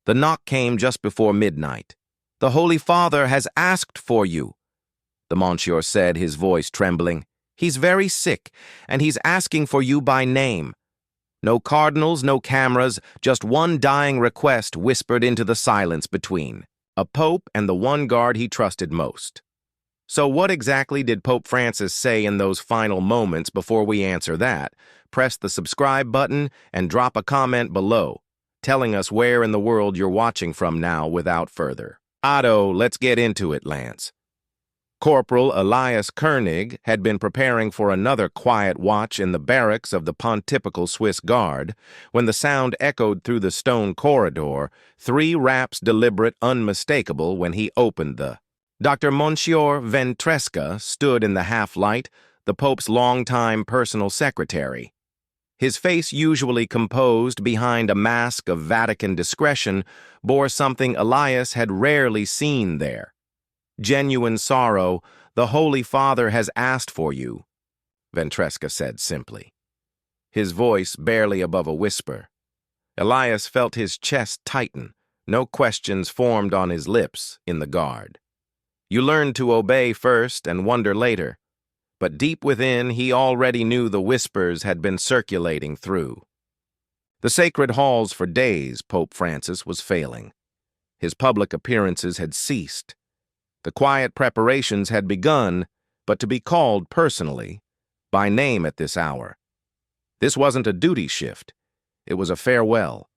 The knock came just before midnight. "The Holy Father has asked for you," the monsieur said, his voice trembling. "He's very sick, and he's asking for you by name." No cardinals, no cameras, just one dying request whispered into the silence between. A pope and the one guard he trusted most. So what exactly did Pope Francis say in those final moments? Before we answer that, press the subscribe button and drop a comment below, telling us where in the world you're watching from now. Without further ado, let's get into it, Lance. Corporal Elias Koenig had been preparing for another quiet watch in the barracks of the Pontifical Swiss Guard when the sound echoed through the stone corridor, 3 raps deliberate, unmistakable, when he opened the Dr. Monsieur Ventresca stood in the half-light, the Pope's longtime personal secretary. His face, usually composed behind a mask of Vatican discretion, bore something Elias had rarely seen there. Genuine sorrow. "The Holy Father has asked for you," Ventresca said simply, his voice barely above a whisper. Elias felt his chest tighten. No questions formed on his lips in the guard. You learn to obey first and wonder later. But deep within, he already knew the whispers had been circulating through the sacred halls. For days, Pope Francis was failing. His public appearances had ceased. The quiet preparations had begun, but to be called personally, by name at this hour. This wasn't a duty shift. It was a farewell.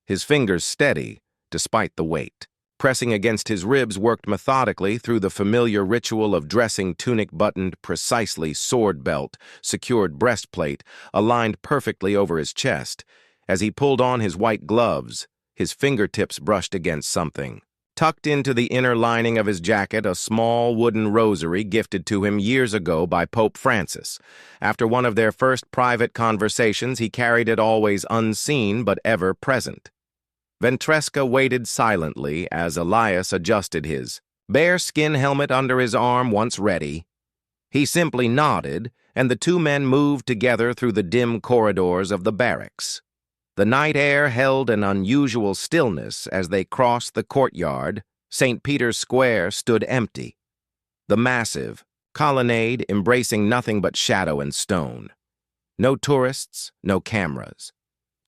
His fingers steady, despite the weight. Pressing against his ribs, worked methodically through the familiar ritual of dressing tunic buttoned precisely, sword belt, secured breastplate, aligned perfectly over his chest. As he pulled on his white gloves, his fingertips brushed against something. Tucked into the inner lining of his jacket, a small wooden rosary gifted to him years ago by Pope Francis. After one of their first private conversations, he carried it always unseen but ever present. Ventresca waited silently as Elias adjusted his bear-skin helmet under his arm. Once ready, he simply nodded, and the 2 men moved together through the dim corridors of the barracks. The night air held an unusual stillness as they crossed the courtyard. St. Peter's Square stood empty, the massive colonnade embracing nothing but shadow and stone. No tourists, no cameras.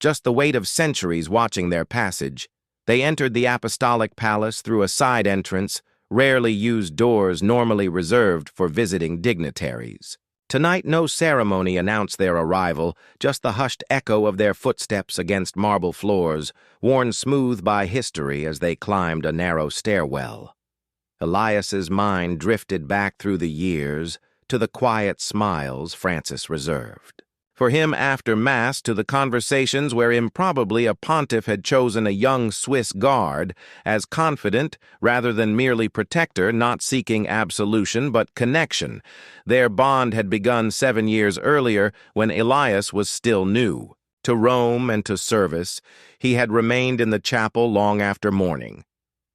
Just the weight of centuries watching their passage. They entered the Apostolic Palace through a side entrance, rarely used doors normally reserved for visiting dignitaries. Tonight, no ceremony announced their arrival, just the hushed echo of their footsteps against marble floors, worn smooth by history as they climbed a narrow stairwell. Elias's mind drifted back through the years to the quiet smiles Francis reserved for him after Mass, to the conversations where improbably a pontiff had chosen a young Swiss guard as confidant rather than merely protector, not seeking absolution but connection. Their bond had begun 7 years earlier when Elias was still new. To Rome and to service, he had remained in the chapel long after morning.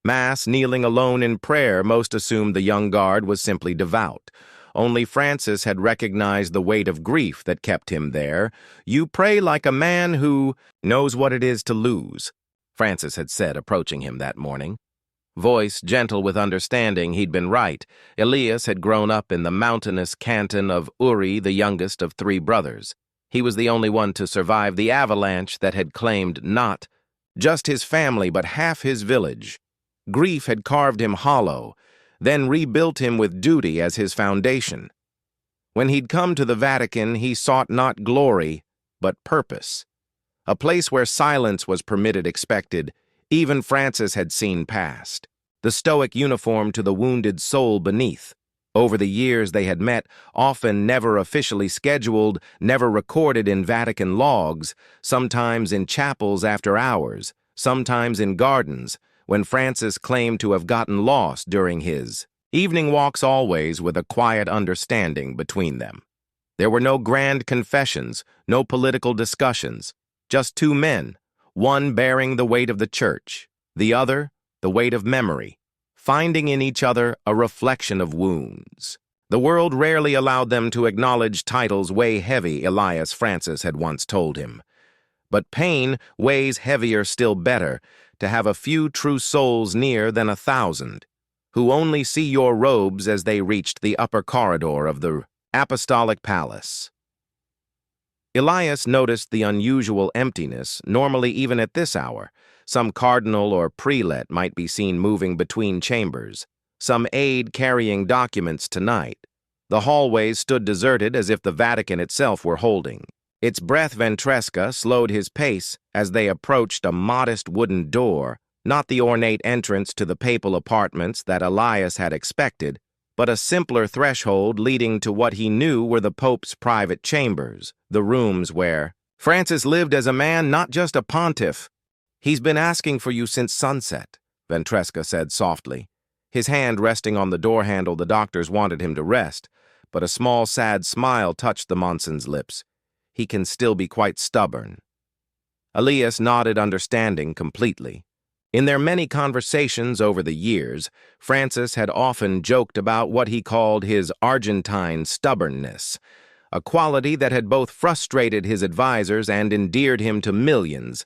Mass, kneeling alone in prayer, most assumed the young guard was simply devout. Only Francis had recognized the weight of grief that kept him there. "You pray like a man who knows what it is to lose," Francis had said, approaching him that morning. Voice gentle with understanding, he'd been right. Elias had grown up in the mountainous canton of Uri, the youngest of 3 brothers. He was the only one to survive the avalanche that had claimed not just his family but half his village. Grief had carved him hollow, then rebuilt him with duty as his foundation. When he'd come to the Vatican, he sought not glory, but purpose. A place where silence was permitted, expected. Even Francis had seen past. The stoic uniform to the wounded soul beneath. Over the years they had met, often never officially scheduled, never recorded in Vatican logs, sometimes in chapels after hours, sometimes in gardens, when Francis claimed to have gotten lost during his evening walks, always with a quiet understanding between them. There were no grand confessions, no political discussions, just 2 men, one bearing the weight of the church, the other the weight of memory, finding in each other a reflection of wounds. The world rarely allowed them to acknowledge titles weigh heavy, Elias Francis had once told him. But pain weighs heavier, still better, to have a few true souls near than 1,000, who only see your robes as they reached the upper corridor of the apostolic palace. Elias noticed the unusual emptiness. Normally, even at this hour, some cardinal or prelate might be seen moving between chambers, some aide carrying documents tonight. The hallways stood deserted as if the Vatican itself were holding. Its breath Ventresca slowed his pace as they approached a modest wooden door, not the ornate entrance to the papal apartments that Elias had expected, but a simpler threshold leading to what he knew were the Pope's private chambers, the rooms where Francis lived as a man, not just a pontiff. "He's been asking for you since sunset," Ventresca said softly. His hand resting on the door handle, the doctors wanted him to rest, but a small, sad smile touched the Monsign's lips. He can still be quite stubborn. Elias nodded, understanding completely. In their many conversations over the years, Francis had often joked about what he called his Argentine stubbornness, a quality that had both frustrated his advisors and endeared him to millions.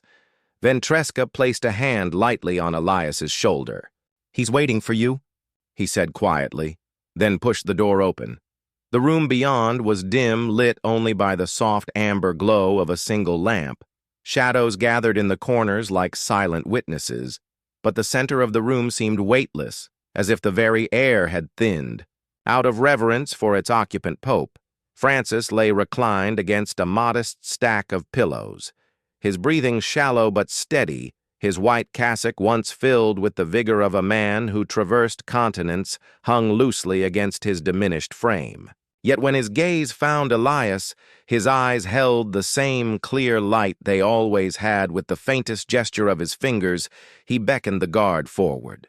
Ventresca placed a hand lightly on Elias's shoulder. "He's waiting for you," he said quietly, then pushed the door open. The room beyond was dim, lit only by the soft amber glow of a single lamp. Shadows gathered in the corners like silent witnesses, but the center of the room seemed weightless, as if the very air had thinned. Out of reverence for its occupant Pope, Francis lay reclined against a modest stack of pillows, his breathing shallow but steady, his white cassock, once filled with the vigor of a man who traversed continents, hung loosely against his diminished frame. Yet when his gaze found Elias, his eyes held the same clear light they always had. With the faintest gesture of his fingers, he beckoned the guard forward.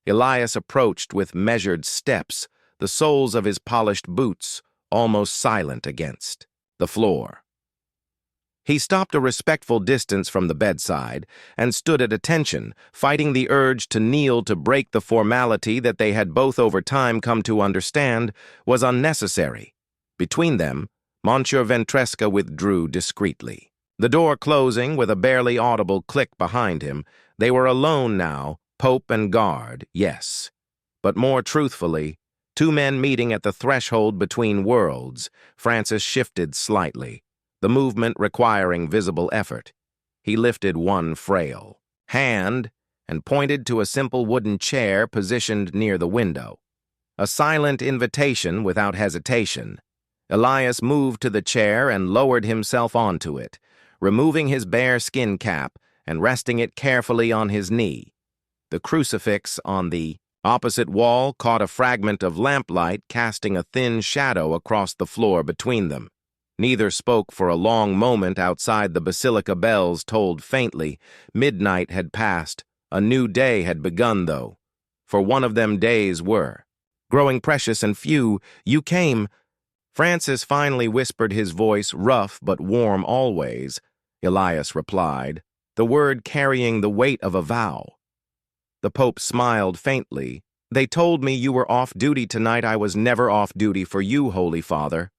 Elias approached with measured steps, the soles of his polished boots almost silent against the floor. He stopped a respectful distance from the bedside and stood at attention, fighting the urge to kneel to break the formality that they had both over time come to understand was unnecessary. Between them, Monsieur Ventresca withdrew discreetly. The door closing with a barely audible click behind him, they were alone now, Pope and guard, yes. But more truthfully, two men meeting at the threshold between worlds. Francis shifted slightly, the movement requiring visible effort. He lifted one frail hand and pointed to a simple wooden chair positioned near the window. A silent invitation without hesitation. Elias moved to the chair and lowered himself onto it, removing his bare skin cap and resting it carefully on his knee. The crucifix on the opposite wall caught a fragment of lamplight, casting a thin shadow across the floor between them. Neither spoke for a long moment. Outside, the basilica bells tolled faintly. Midnight had passed. A new day had begun, though. For one of them days were growing precious and few. "You came," Francis finally whispered, his voice rough but warm always. Elias replied, the word carrying the weight of a vow. The Pope smiled faintly. "They told me you were off duty tonight. I was never off duty for you, Holy Father."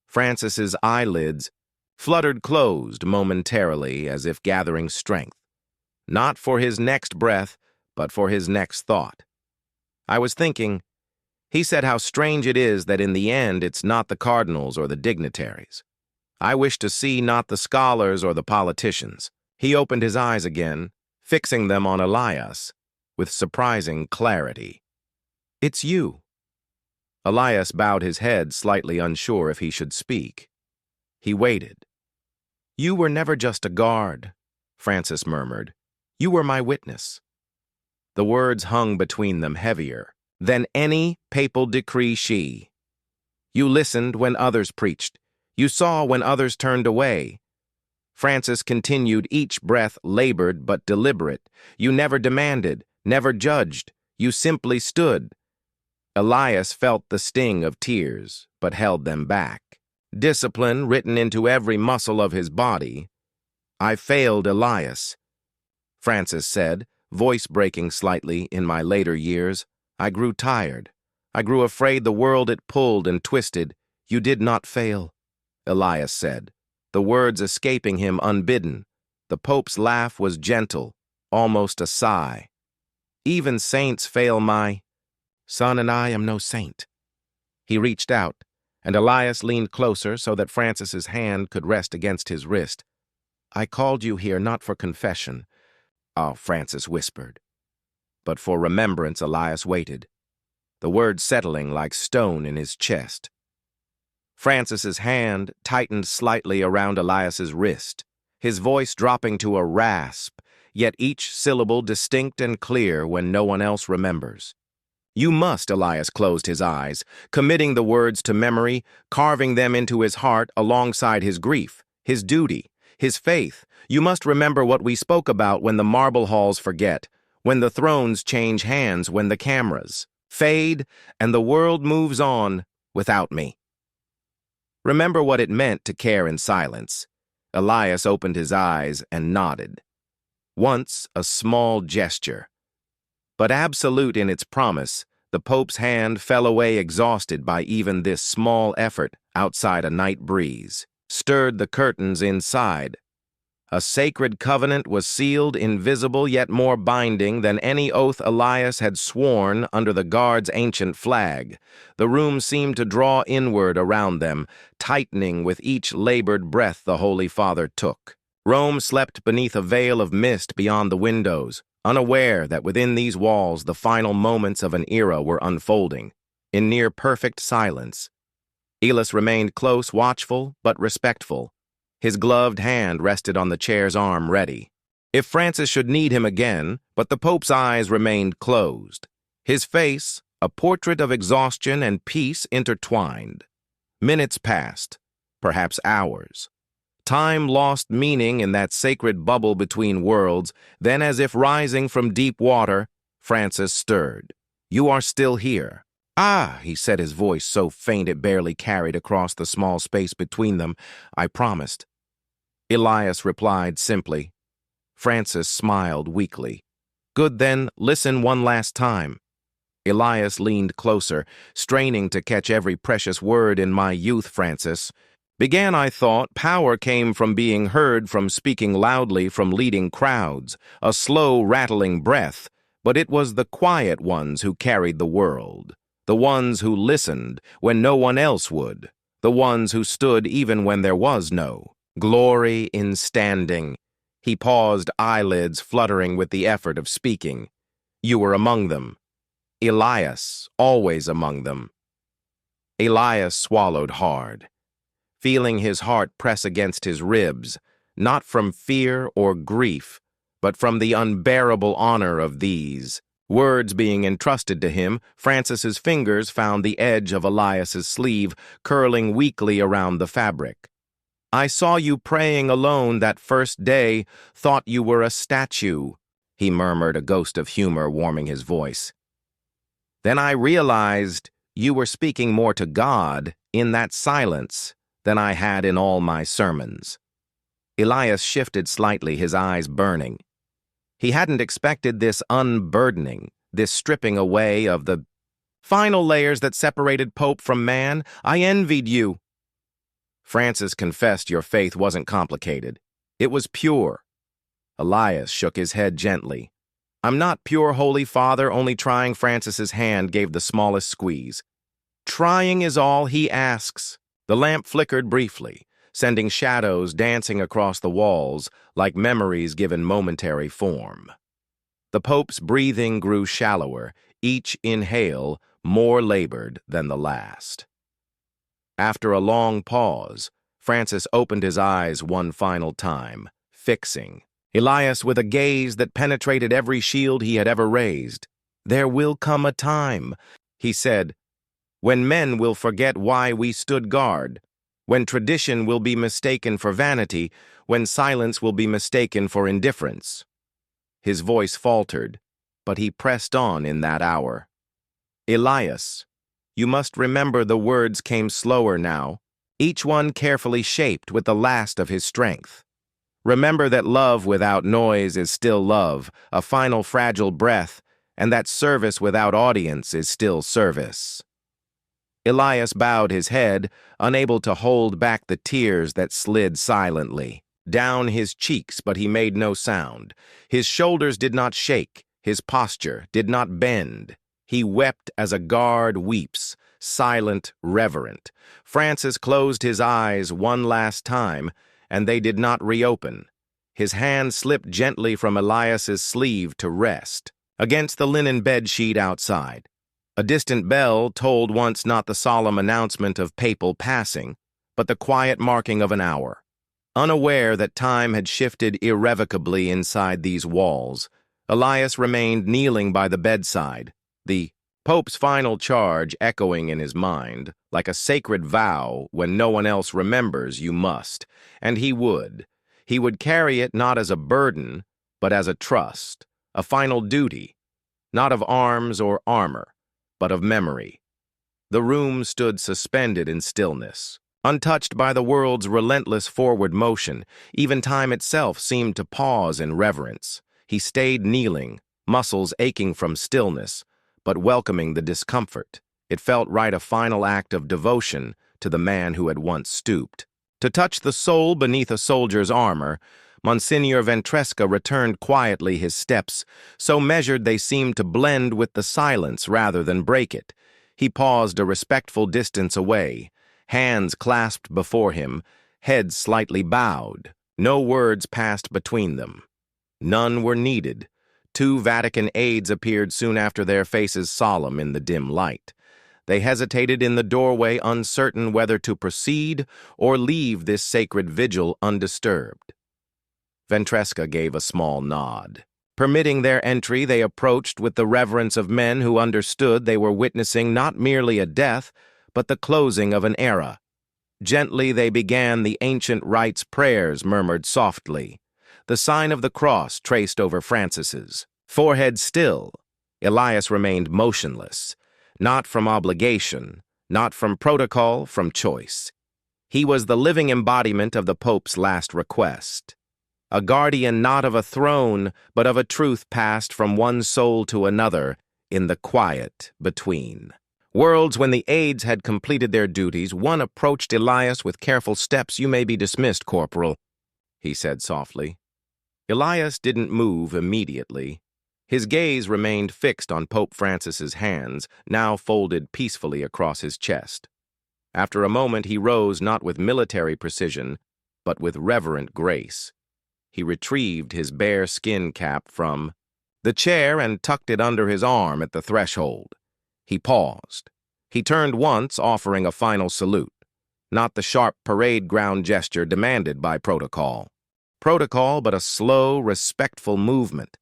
Francis's eyelids fluttered closed momentarily, as if gathering strength. Not for his next breath, but for his next thought. "I was thinking," he said, "how strange it is that in the end it's not the cardinals or the dignitaries. I wish to see not the scholars or the politicians." He opened his eyes again, fixing them on Elias with surprising clarity. "It's you." Elias bowed his head, slightly unsure if he should speak. He waited. "You were never just a guard," Francis murmured. "You were my witness." The words hung between them heavier than any papal decree. You listened when others preached. You saw when others turned away. Francis continued, each breath labored but deliberate. You never demanded, never judged. You simply stood. Elias felt the sting of tears, but held them back. Discipline written into every muscle of his body. "I failed Elias," Francis said, voice breaking slightly. "In my later years, I grew tired. I grew afraid the world it pulled and twisted." "You did not fail," Elias said, the words escaping him unbidden. The Pope's laugh was gentle, almost a sigh. Even saints fail my son, and I am no saint. He reached out, and Elias leaned closer so that Francis's hand could rest against his wrist. I called you here not for confession, Francis whispered. But for remembrance. Elias waited, the words settling like stone in his chest. Francis's hand tightened slightly around Elias's wrist, his voice dropping to a rasp, yet each syllable distinct and clear when no one else remembers. You must, Elias closed his eyes, committing the words to memory, carving them into his heart alongside his grief, his duty, his faith. You must remember what we spoke about when the marble halls forget, when the thrones change hands, when the cameras fade, and the world moves on without me. Remember what it meant to care in silence. Elias opened his eyes and nodded. Once a small gesture, but absolute in its promise. The Pope's hand fell away exhausted by even this small effort outside. A night breeze stirred the curtains inside. A sacred covenant was sealed, invisible yet more binding than any oath Elias had sworn under the guard's ancient flag. The room seemed to draw inward around them, tightening with each labored breath the Holy Father took. Rome slept beneath a veil of mist beyond the windows, unaware that within these walls the final moments of an era were unfolding, in near-perfect silence. Elias remained close, watchful, but respectful. His gloved hand rested on the chair's arm, ready. If Francis should need him again, but the Pope's eyes remained closed. His face, a portrait of exhaustion and peace intertwined. Minutes passed, perhaps hours. Time lost meaning in that sacred bubble between worlds. Then, as if rising from deep water, Francis stirred. You are still here. Ah, he said, his voice so faint it barely carried across the small space between them. I promised. Elias replied simply. Francis smiled weakly. Good then, listen one last time. Elias leaned closer, straining to catch every precious word. In my youth, Francis began, I thought, power came from being heard, from speaking loudly, from leading crowds, a slow, rattling breath, but it was the quiet ones who carried the world, the ones who listened when no one else would, the ones who stood even when there was no glory in standing. He paused, eyelids fluttering with the effort of speaking. You were among them. Elias, always among them. Elias swallowed hard, feeling his heart press against his ribs, not from fear or grief, but from the unbearable honor of these words being entrusted to him. Francis's fingers found the edge of Elias's sleeve, curling weakly around the fabric. I saw you praying alone that first day, thought you were a statue, he murmured, a ghost of humor warming his voice. Then I realized you were speaking more to God in that silence than I had in all my sermons. Elias shifted slightly, his eyes burning. He hadn't expected this unburdening, this stripping away of the final layers that separated Pope from man. I envied you. Francis confessed your faith wasn't complicated. It was pure. Elias shook his head gently. I'm not pure, Holy Father, only trying. Francis's hand gave the smallest squeeze. Trying is all he asks. The lamp flickered briefly, sending shadows dancing across the walls like memories given momentary form. The Pope's breathing grew shallower, each inhale more labored than the last. After a long pause, Francis opened his eyes one final time, fixing Elias with a gaze that penetrated every shield he had ever raised. There will come a time, he said, when men will forget why we stood guard, when tradition will be mistaken for vanity, when silence will be mistaken for indifference. His voice faltered, but he pressed on in that hour. Elias, you must remember the words came slower now, each one carefully shaped with the last of his strength. Remember that love without noise is still love, a final fragile breath, and that service without audience is still service. Elias bowed his head, unable to hold back the tears that slid silently. down his cheeks, but he made no sound. His shoulders did not shake, his posture did not bend. He wept as a guard weeps, silent, reverent. Francis closed his eyes one last time, and they did not reopen. His hand slipped gently from Elias's sleeve to rest against the linen bedsheet outside. A distant bell tolled once not the solemn announcement of papal passing, but the quiet marking of an hour. Unaware that time had shifted irrevocably inside these walls, Elias remained kneeling by the bedside, the Pope's final charge echoing in his mind, like a sacred vow: when no one else remembers, you must. And he would. He would carry it not as a burden, but as a trust, a final duty, not of arms or armor, but of memory. The room stood suspended in stillness, untouched by the world's relentless forward motion. Even time itself seemed to pause in reverence. He stayed kneeling, muscles aching from stillness, but welcoming the discomfort. It felt right, a final act of devotion to the man who had once stooped. To touch the soul beneath a soldier's armor, Monsignor Ventresca returned quietly his steps, so measured they seemed to blend with the silence rather than break it. He paused a respectful distance away, hands clasped before him, head slightly bowed. No words passed between them. None were needed. Two Vatican aides appeared soon after, their faces solemn in the dim light. They hesitated in the doorway, uncertain whether to proceed or leave this sacred vigil undisturbed. Ventresca gave a small nod. Permitting their entry, they approached with the reverence of men who understood they were witnessing not merely a death, but the closing of an era. Gently they began the ancient rites, prayers murmured softly. The sign of the cross traced over Francis's forehead still. Elias remained motionless, not from obligation, not from protocol, from choice. He was the living embodiment of the Pope's last request, a guardian not of a throne, but of a truth passed from one soul to another in the quiet between worlds. When the aides had completed their duties, one approached Elias with careful steps. "You may be dismissed, Corporal," he said softly. Elias didn't move immediately. His gaze remained fixed on Pope Francis's hands, now folded peacefully across his chest. After a moment, he rose not with military precision, but with reverent grace. He retrieved his bare skin cap from the chair and tucked it under his arm at the threshold. He paused. He turned once, offering a final salute, not the sharp parade ground gesture demanded by protocol, but a slow, respectful movement,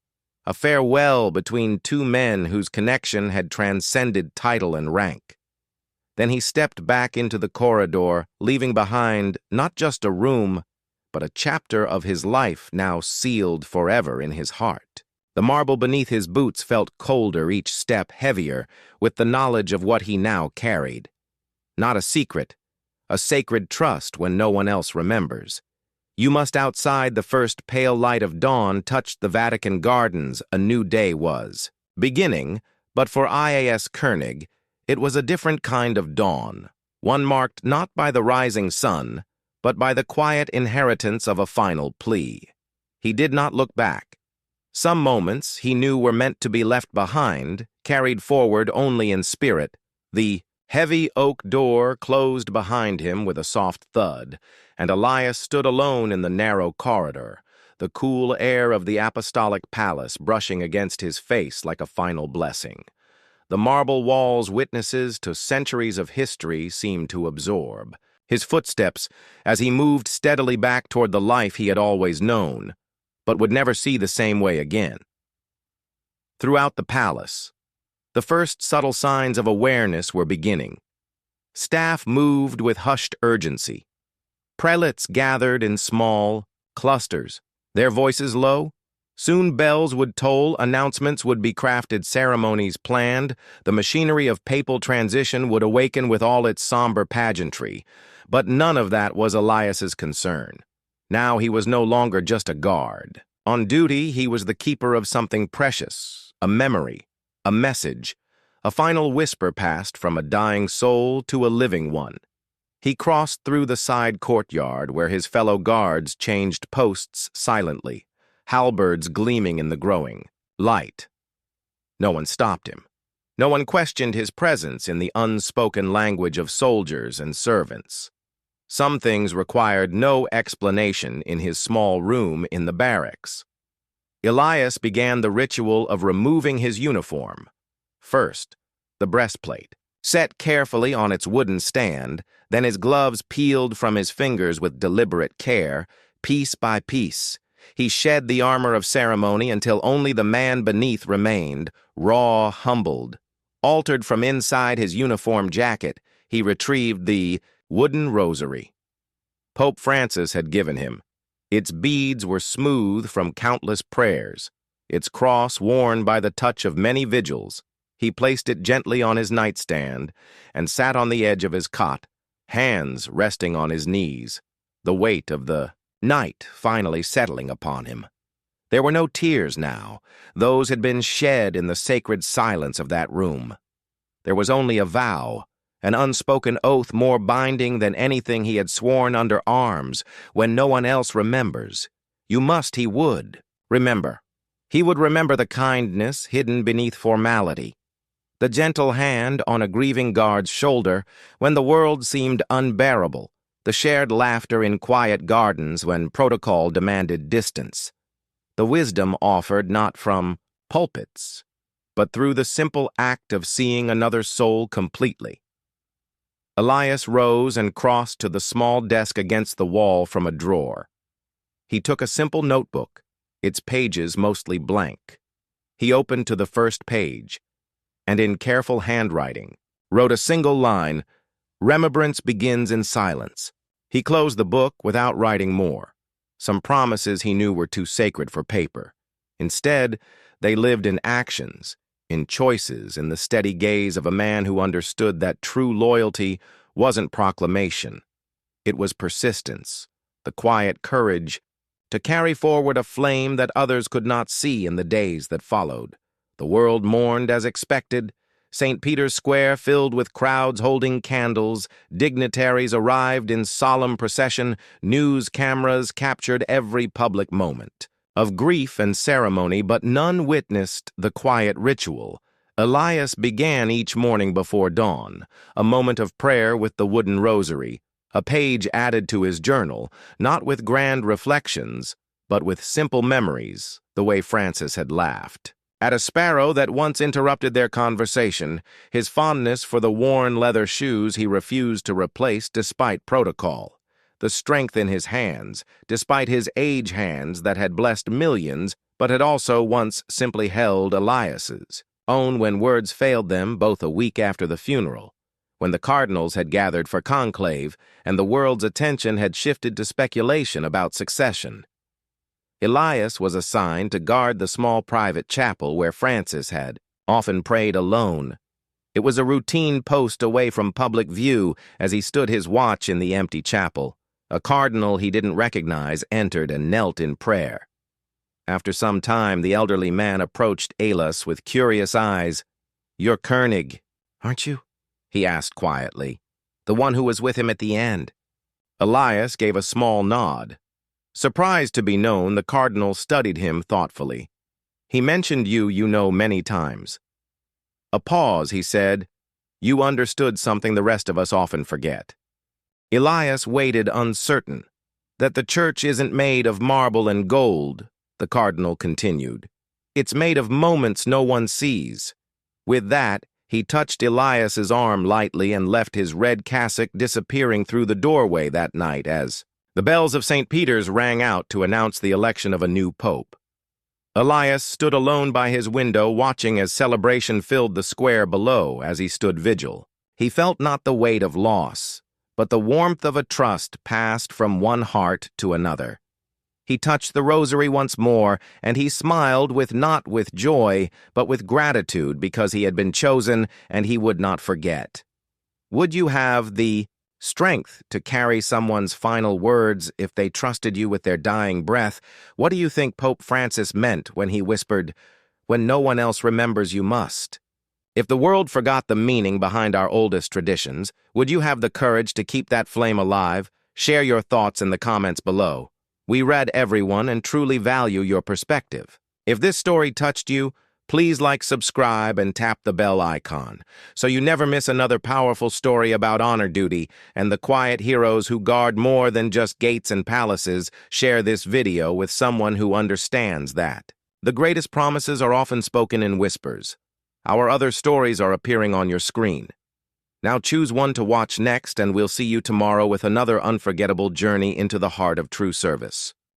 a farewell between two men whose connection had transcended title and rank. Then he stepped back into the corridor, leaving behind not just a room, but a chapter of his life now sealed forever in his heart. The marble beneath his boots felt colder, each step heavier, with the knowledge of what he now carried. Not a secret, a sacred trust when no one else remembers. You must outside the first pale light of dawn touched the Vatican gardens. A new day was beginning, but for IAS Koenig, it was a different kind of dawn, one marked not by the rising sun, but by the quiet inheritance of a final plea. He did not look back. Some moments he knew were meant to be left behind, carried forward only in spirit. The heavy oak door closed behind him with a soft thud, and Elias stood alone in the narrow corridor, the cool air of the apostolic palace brushing against his face like a final blessing. The marble walls, witnesses to centuries of history, seemed to absorb his footsteps as he moved steadily back toward the life he had always known, but would never see the same way again. Throughout the palace, the first subtle signs of awareness were beginning. Staff moved with hushed urgency. Prelates gathered in small clusters, their voices low. Soon bells would toll, announcements would be crafted, ceremonies planned. The machinery of papal transition would awaken with all its somber pageantry. But none of that was Elias's concern. Now he was no longer just a guard. On duty, he was the keeper of something precious, a memory, a message, a final whisper passed from a dying soul to a living one. He crossed through the side courtyard where his fellow guards changed posts silently, halberds gleaming in the growing light. No one stopped him. No one questioned his presence in the unspoken language of soldiers and servants. Some things required no explanation in his small room in the barracks. Elias began the ritual of removing his uniform. First, the breastplate, set carefully on its wooden stand, then his gloves peeled from his fingers with deliberate care, piece by piece. He shed the armor of ceremony until only the man beneath remained, raw, humbled. Altered from inside his uniform jacket, he retrieved the wooden rosary Pope Francis had given him. Its beads were smooth from countless prayers, its cross worn by the touch of many vigils. He placed it gently on his nightstand and sat on the edge of his cot, hands resting on his knees, the weight of the night finally settling upon him. There were no tears now. Those had been shed in the sacred silence of that room. There was only a vow, an unspoken oath more binding than anything he had sworn under arms when no one else remembers. You must, he would, remember. He would remember the kindness hidden beneath formality, the gentle hand on a grieving guard's shoulder when the world seemed unbearable, the shared laughter in quiet gardens when protocol demanded distance, the wisdom offered not from pulpits, but through the simple act of seeing another soul completely. Elias rose and crossed to the small desk against the wall from a drawer. He took a simple notebook, its pages mostly blank. He opened to the first page, and in careful handwriting, wrote a single line, "Remembrance begins in silence." He closed the book without writing more. Some promises he knew were too sacred for paper. Instead, they lived in actions, in choices, in the steady gaze of a man who understood that true loyalty wasn't proclamation. It was persistence, the quiet courage to carry forward a flame that others could not see in the days that followed. The world mourned as expected. St. Peter's Square filled with crowds holding candles, dignitaries arrived in solemn procession, news cameras captured every public moment of grief and ceremony, but none witnessed the quiet ritual. Elias began each morning before dawn, a moment of prayer with the wooden rosary, a page added to his journal, not with grand reflections, but with simple memories, the way Francis had laughed at a sparrow that once interrupted their conversation, his fondness for the worn leather shoes he refused to replace despite protocol, the strength in his hands, despite his age hands that had blessed millions but had also once simply held Elias's own when words failed them both a week after the funeral, when the cardinals had gathered for conclave and the world's attention had shifted to speculation about succession. Elias was assigned to guard the small private chapel where Francis had often prayed alone. It was a routine post away from public view as he stood his watch in the empty chapel. A cardinal he didn't recognize entered and knelt in prayer. After some time, the elderly man approached Elias with curious eyes. "You're Koenig, aren't you?" he asked quietly. "The one who was with him at the end." Elias gave a small nod. Surprised to be known, the cardinal studied him thoughtfully. "He mentioned you know many times." A pause, he said. "You understood something the rest of us often forget." Elias waited uncertain. "That the church isn't made of marble and gold," the cardinal continued. "It's made of moments no one sees." With that, he touched Elias's arm lightly and left his red cassock disappearing through the doorway that night as the bells of St. Peter's rang out to announce the election of a new pope. Elias stood alone by his window watching as celebration filled the square below as he stood vigil. He felt not the weight of loss, but the warmth of a trust passed from one heart to another. He touched the rosary once more, and he smiled not with joy, but with gratitude because he had been chosen and he would not forget. Would you have the strength to carry someone's final words if they trusted you with their dying breath? What do you think Pope Francis meant when he whispered, "When no one else remembers, you must"? If the world forgot the meaning behind our oldest traditions, would you have the courage to keep that flame alive? Share your thoughts in the comments below. We read everyone and truly value your perspective. If this story touched you, please like, subscribe, and tap the bell icon so you never miss another powerful story about honor duty and the quiet heroes who guard more than just gates and palaces. Share this video with someone who understands that the greatest promises are often spoken in whispers. Our other stories are appearing on your screen. Now choose one to watch next, and we'll see you tomorrow with another unforgettable journey into the heart of true service.